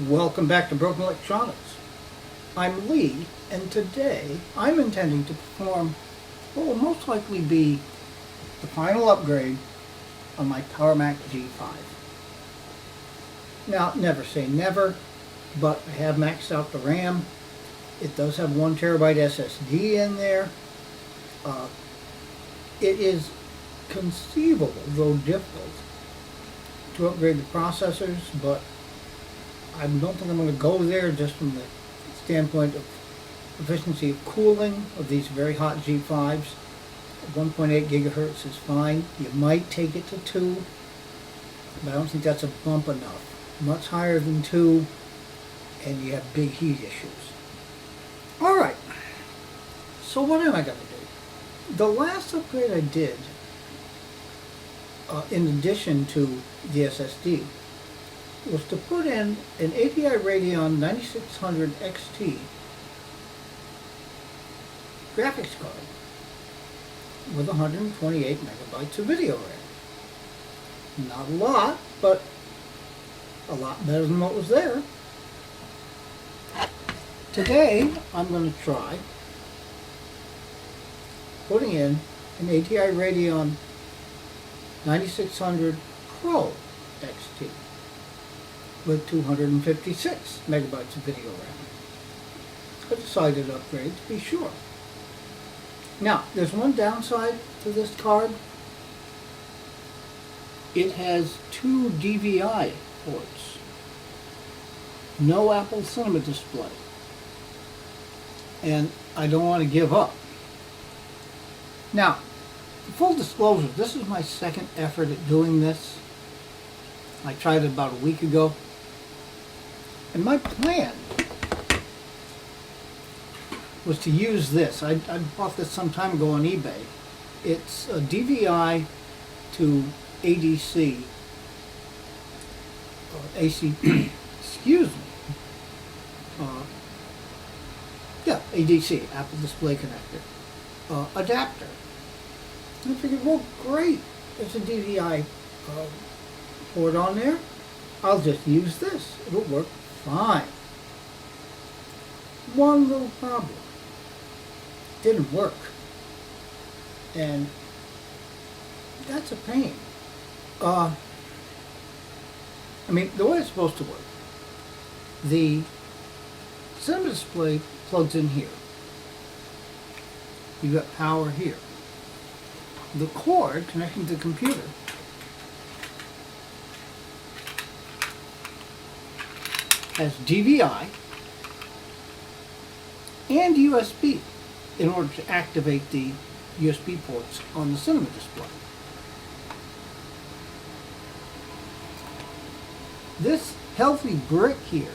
Welcome back to Broken Electronics. I'm Lee, and today I'm intending to perform what will most likely be the final upgrade on my PowerMac G5. Now, never say never, but I have maxed out the RAM. It does have 1 terabyte SSD in there. It is conceivable, though difficult, to upgrade the processors, but I don't think I'm going to go there just from the standpoint of efficiency of cooling of these very hot G5s. 1.8 gigahertz is fine. You might take it to 2, but I don't think that's a bump enough. Much higher than 2, and you have big heat issues. Alright, so what am I going to do? The last upgrade I did, in addition to the SSD, was to put in an ATI Radeon 9600 XT graphics card with 128 megabytes of video RAM. Not a lot, but a lot better than what was there. Today, I'm going to try putting in an ATI Radeon 9600 Pro XT with 256 megabytes of video RAM. A decided upgrade, to be sure. Now, there's one downside to this card. It has 2 DVI ports. No Apple Cinema display. And I don't want to give up. Now, full disclosure, this is my second effort at doing this. I tried it about a week ago. And my plan was to use this. I bought this some time ago on eBay. It's a DVI to ADC, AC, excuse me. Yeah, ADC, Apple Display Connector, adapter. And I figured, well, great, there's a DVI port on there. I'll just use this. It'll work fine. One little problem. Didn't work. And that's a pain. I mean, the way it's supposed to work, the cinema display plugs in here. You've got power here. The cord connecting to the computer has DVI and USB in order to activate the USB ports on the cinema display. This healthy brick here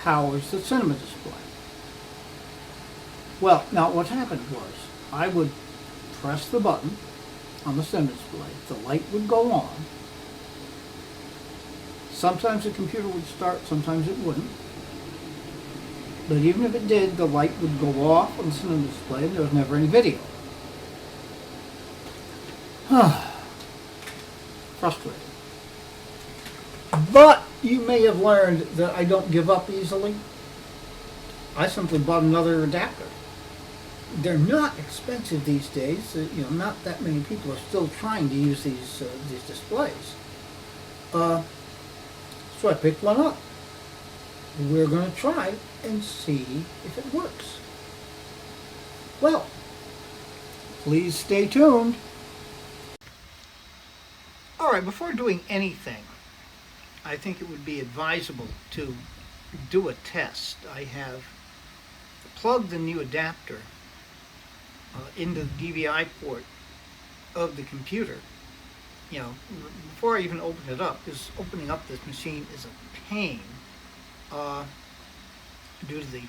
powers the cinema display. Well, now what happened was I would press the button on the cinema display, the light would go on. Sometimes the computer would start, sometimes it wouldn't. But even if it did, the light would go off on the cinema display and there was never any video. Frustrating. But you may have learned that I don't give up easily. I simply bought another adapter. They're not expensive these days. Not that many people are still trying to use these displays. So I picked one up. We're going to try and see if it works. Well, please stay tuned. Alright, before doing anything, I think it would be advisable to do a test. I have plugged the new adapter into the DVI port of the computer. Before I even open it up, because opening up this machine is a pain due to the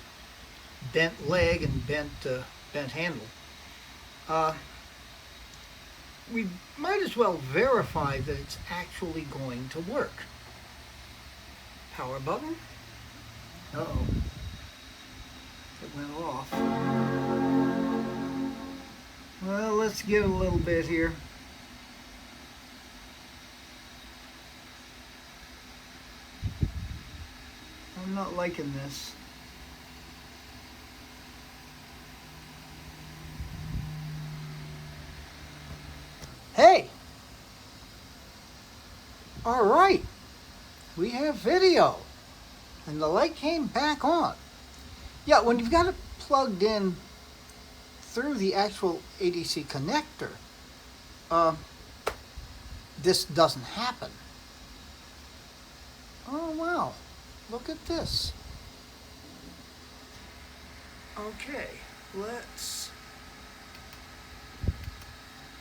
bent leg and bent handle. We might as well verify that it's actually going to work. Power button. Uh-oh. It went off. Well, let's give it a little bit here. I'm not liking this. Hey! Alright, we have video. And the light came back on. Yeah, when you've got it plugged in through the actual ADC connector, this doesn't happen. Oh wow, look at this. Okay, let's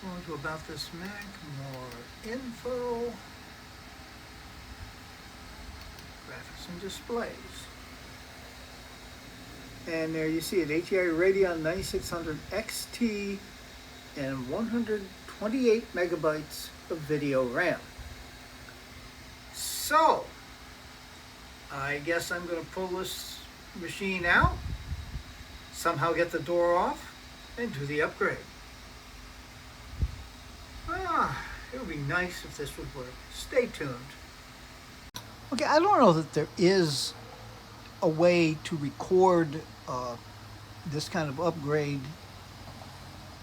go into About This Mac, more info, graphics and displays. And there you see it, ATI Radeon 9600 XT and 128 megabytes of video RAM. So, I guess I'm going to pull this machine out, somehow get the door off, and do the upgrade. It would be nice if this would work. Stay tuned. Okay, I don't know that there is a way to record this kind of upgrade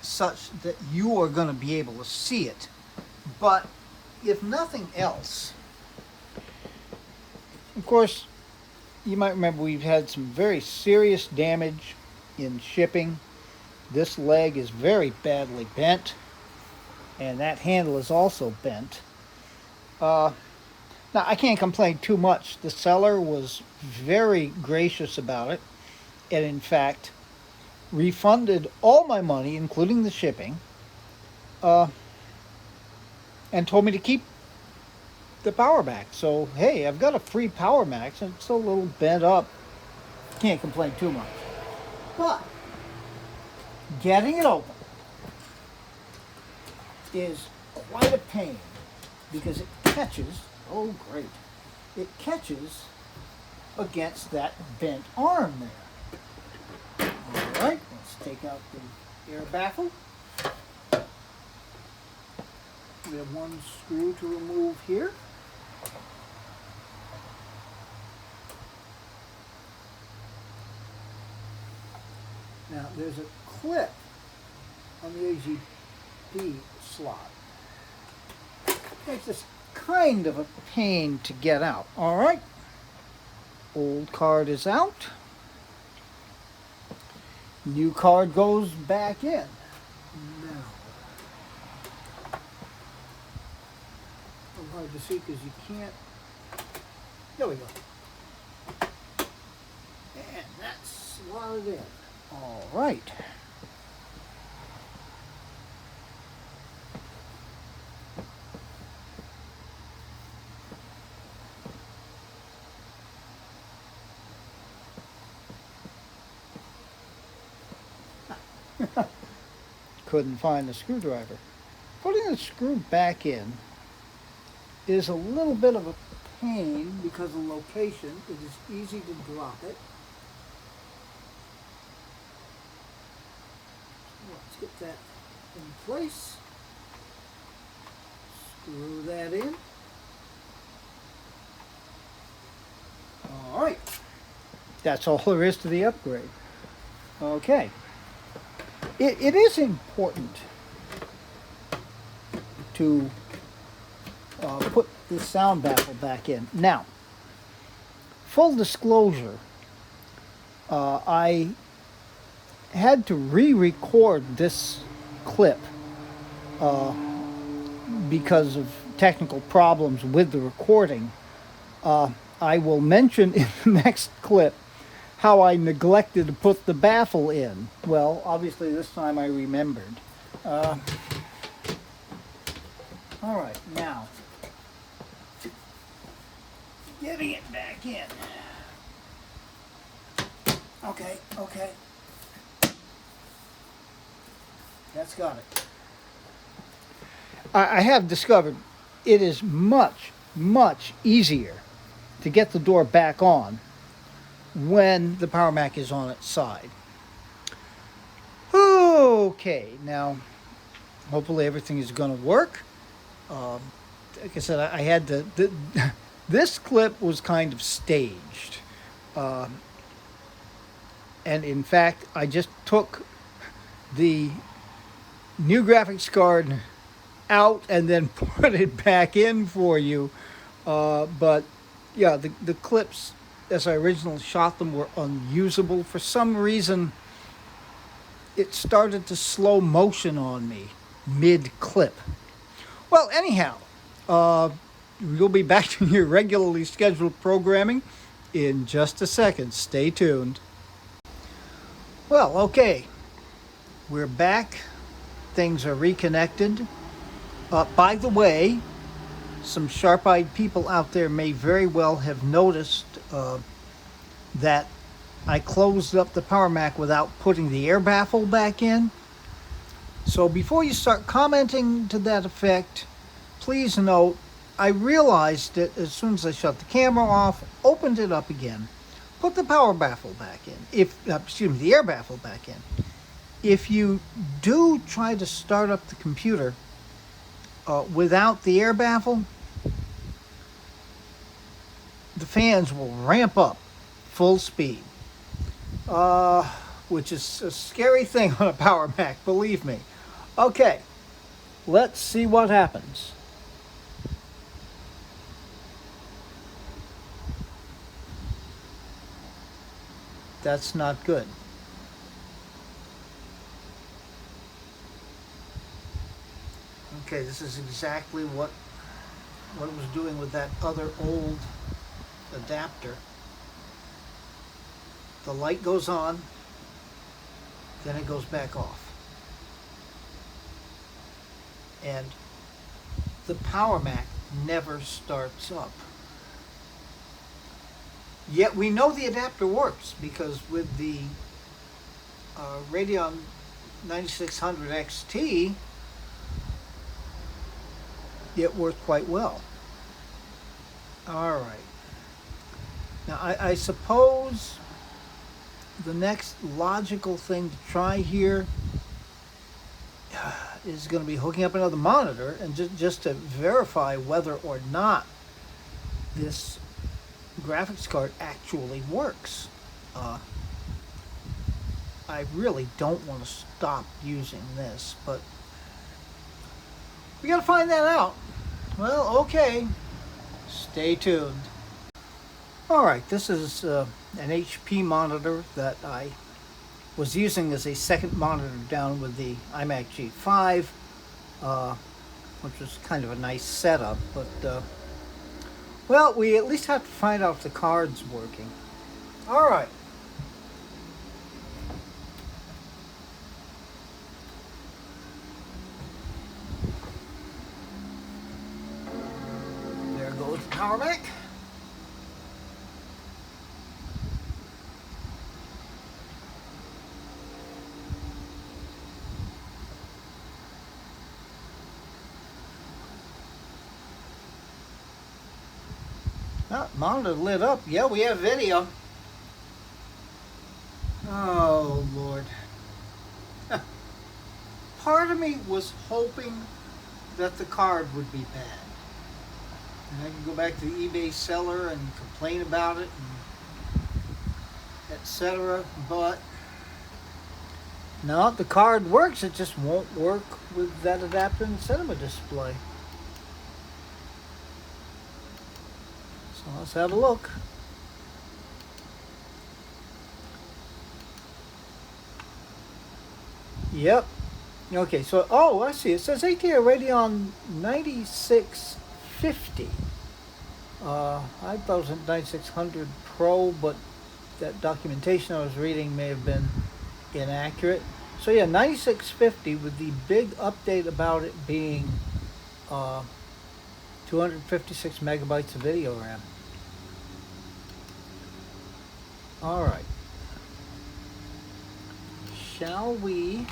such that you are going to be able to see it. But if nothing else, of course, you might remember we've had some very serious damage in shipping. This leg is very badly bent, and that handle is also bent. Now, I can't complain too much. The seller was very gracious about it, and in fact, refunded all my money, including the shipping, and told me to keep the power back. So, hey, I've got a free power max, and it's a little bent up. Can't complain too much. But getting it open is quite a pain because it catches, oh great, it catches against that bent arm there. All right, let's take out the air baffle. We have one screw to remove here. Now there's a clip on the AGP slot. Makes this kind of a pain to get out. All right, old card is out. New card goes back in. Now, a little hard to see because you can't. There we go. And that's slotted in. All right. Couldn't find the screwdriver. Putting the screw back in is a little bit of a pain because of the location. It is easy to drop it. Let's get that in place. Screw that in. All right. That's all there is to the upgrade. Okay. It is important to put this sound baffle back in. Now, full disclosure, I had to re-record this clip because of technical problems with the recording. I will mention in the next clip how I neglected to put the baffle in. Well, obviously this time I remembered. All right, now, getting it back in. Okay. That's got it. I have discovered it is much, much easier to get the door back on when the Power Mac is on its side. Okay, now hopefully everything is going to work. Like I said, I had to. This clip was kind of staged. And in fact, I just took the new graphics card out and then put it back in for you. But yeah, the clips as I originally shot them were unusable. For some reason, it started to slow motion on me mid clip. Well, anyhow, you'll be back to your regularly scheduled programming in just a second. Stay tuned. Well, okay, we're back. Things are reconnected. By the way, some sharp-eyed people out there may very well have noticed that I closed up the Power Mac without putting the air baffle back in. So before you start commenting to that effect, please note, I realized it as soon as I shut the camera off, opened it up again, put the power baffle back in, the air baffle back in. If you do try to start up the computer without the air baffle, the fans will ramp up full speed, which is a scary thing on a Power Mac, believe me. Okay, let's see what happens. That's not good. Okay, this is exactly what it was doing with that other old adapter. The light goes on, then it goes back off. And the Power Mac never starts up. Yet we know the adapter works because with the Radeon 9600 XT, it worked quite well. All right. Now, I suppose the next logical thing to try here is going to be hooking up another monitor and just to verify whether or not this graphics card actually works. I really don't want to stop using this, but we got to find that out. Well, okay. Stay tuned. All right, this is an HP monitor that I was using as a second monitor down with the iMac G5, which was kind of a nice setup, but well, we at least have to find out if the card's working. All right. There goes the Power Mac. Oh, monitor lit up. Yeah, we have video. Oh, Lord. Part of me was hoping that the card would be bad. And I could go back to the eBay seller and complain about it, etc. But no, the card works. It just won't work with that adapter in the cinema display. So let's have a look. Yep. Okay, so, oh, I see. It says ATI Radeon 9650. I thought it was a 9600 Pro, but that documentation I was reading may have been inaccurate. So yeah, 9650 with the big update about it being 256 megabytes of video RAM. All right. Shall we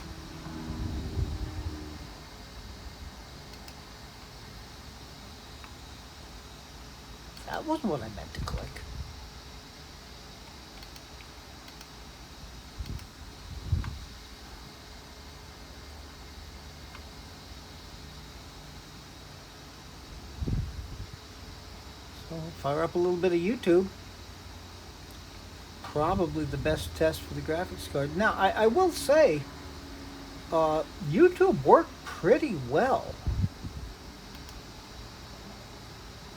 that wasn't what I meant to click. So fire up a little bit of YouTube. probably the best test for the graphics card. Now, I will say, YouTube worked pretty well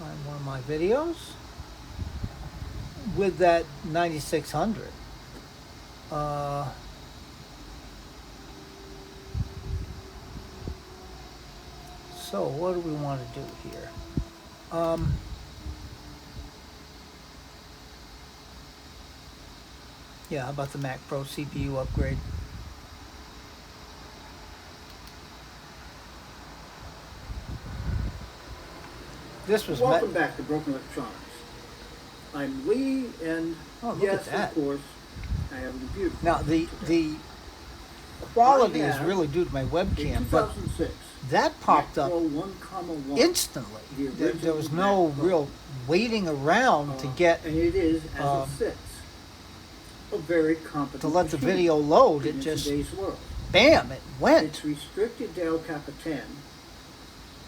on one of my videos with that 9600. So what do we want to do here? Yeah, how about the Mac Pro CPU upgrade? This was Welcome back to Broken Electronics. I'm Lee, and yes, of course, I have a computer. Now the quality is really due to my webcam, but that popped up instantly. There was no real waiting around to get and it is as it sits. A very competent to let the video load. It just bam, it went. It's restricted to El Capitan,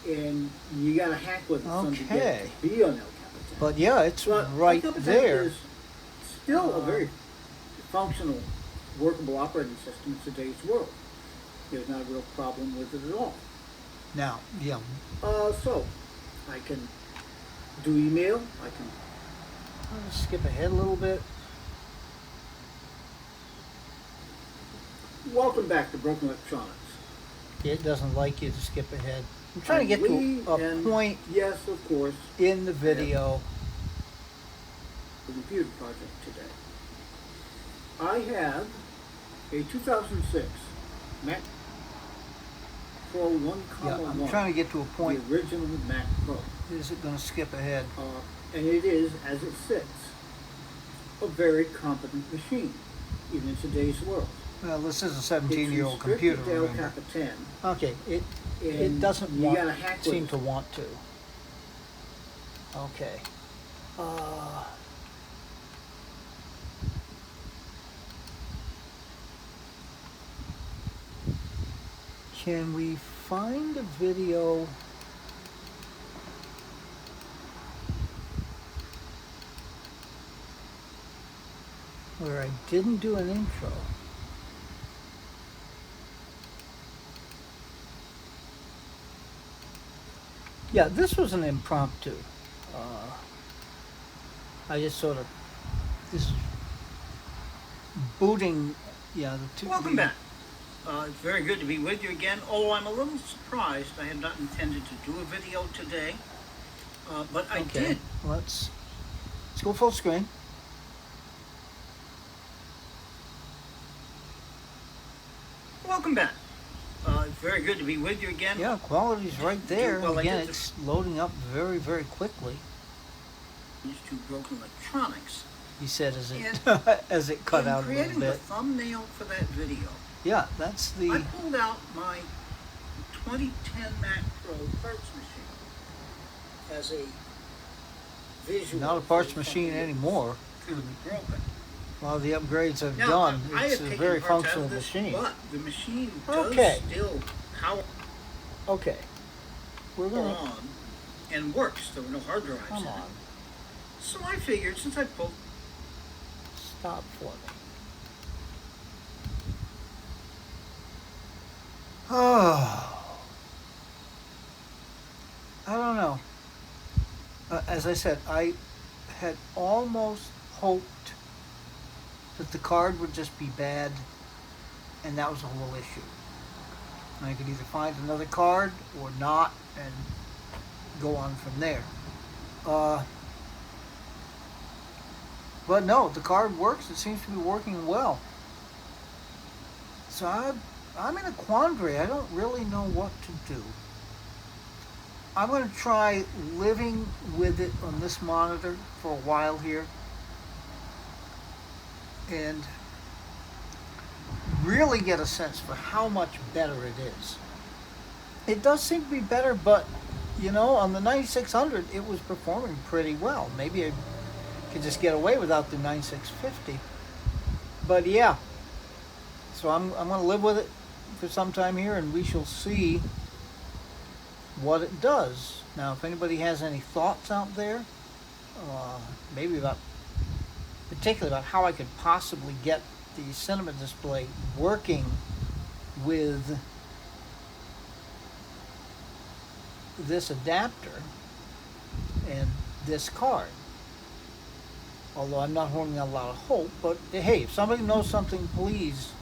and you got to hack with it to get to be on El Capitan. But yeah, it's right there. Is still a very functional, workable operating system in today's world. There's not a real problem with it at all. Now, yeah. So I can do email. I can. I'll just skip ahead a little bit. Welcome back to Broken Electronics. It doesn't like you to skip ahead. I'm trying to get to a point. Yes, of course. In the video. The computer project today. I have a 2006 Mac Pro 1, I'm trying to get to a point. The original Mac Pro. Is it going to skip ahead? And it is, as it sits, a very competent machine, even in today's world. Well, this is a 17-year-old computer, remember. Okay, it doesn't seem to want to. Okay. Can we find a video where I didn't do an intro? Yeah, this was an impromptu. I just sort of, this is booting, yeah. Welcome back. It's very good to be with you again. Oh, I'm a little surprised. I had not intended to do a video today, but I did. Let's go full screen. Welcome back. It's very good to be with you again. Yeah, quality's right there. Well, again, it's loading up very, very quickly. These two Broken Electronics. He said as it as it cut out a little bit. Creating the thumbnail for that video. Yeah, that's the. I pulled out my 2010 Mac Pro parts machine as a visual. Not a parts machine anymore. Could be broken. A lot of the upgrades I've done. It's a very functional machine. But the machine does still power. Okay. We're going on and works. There were no hard drives. Come on. So I figured since I pulled. Stop for me. Oh. I don't know. As I said, I had almost hoped that the card would just be bad, and that was the whole issue. And I could either find another card or not, and go on from there. But no, the card works. It seems to be working well. So I'm in a quandary. I don't really know what to do. I'm going to try living with it on this monitor for a while here. And really get a sense for how much better it is. It does seem to be better, but you know, on the 9600 it was performing pretty well. Maybe I could just get away without the 9650. But yeah, so I'm going to live with it for some time here, and we shall see what it does. Now, if anybody has any thoughts out there, maybe about particularly about how I could possibly get the cinema display working with this adapter and this card. Although I'm not holding out a lot of hope, but hey, if somebody knows something, please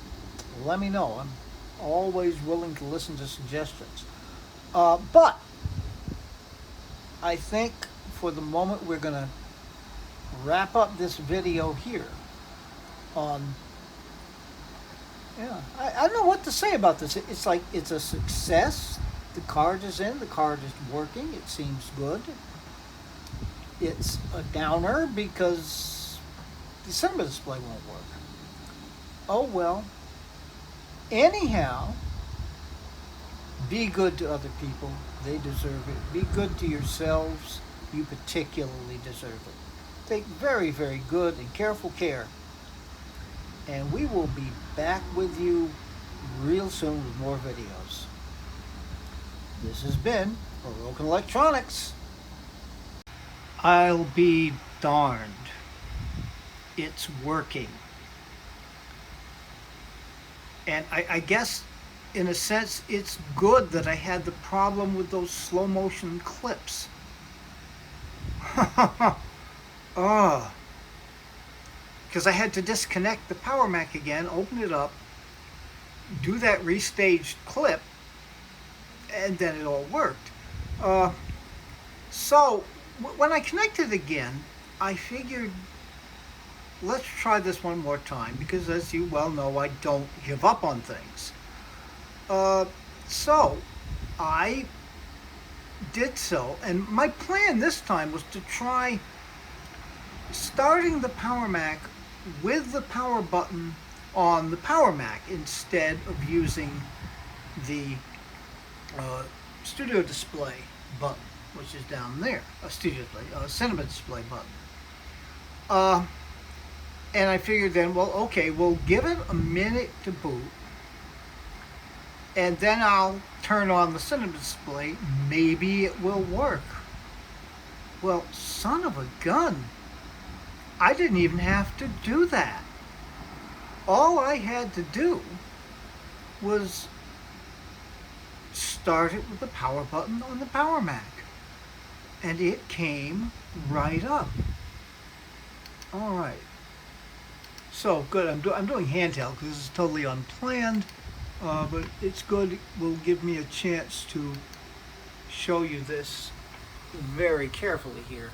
let me know. I'm always willing to listen to suggestions. But I think for the moment we're going to wrap up this video here on, I don't know what to say about this. It's like it's a success. The card is in, the card is working, it seems good. It's a downer because the cinema display won't work. Oh well. Anyhow, be good to other people. They deserve it. Be good to yourselves. You particularly deserve it. Take very, very good and careful care. And we will be back with you real soon with more videos. This has been Broken Electronics. I'll be darned. It's working. And I guess, in a sense, it's good that I had the problem with those slow motion clips. Because I had to disconnect the Power Mac again, open it up, do that restaged clip, and then it all worked. So when I connected again, I figured, let's try this one more time, because as you well know, I don't give up on things. So I did so, and my plan this time was to try starting the Power Mac with the power button on the Power Mac instead of using the studio display button, which is down there, a studio display, cinema display button. And I figured then, well, okay, we'll give it a minute to boot, and then I'll turn on the cinema display. Maybe it will work. Well, son of a gun, I didn't even have to do that. All I had to do was start it with the power button on the Power Mac, and it came right up. All right. So good. I'm doing handheld because this is totally unplanned, but it's good. It will give me a chance to show you this very carefully here.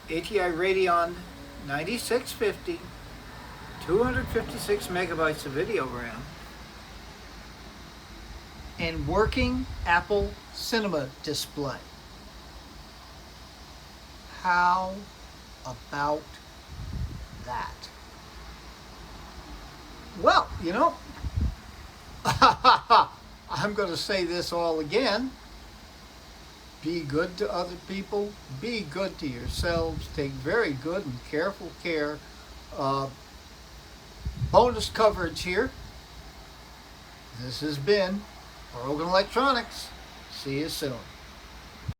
ATI Radeon 9650, 256 megabytes of video RAM, and working Apple Cinema display. How about that? Well, you know, I'm going to say this all again. Be good to other people. Be good to yourselves. Take very good and careful care. Bonus coverage here. This has been Broken Electronics. See you soon.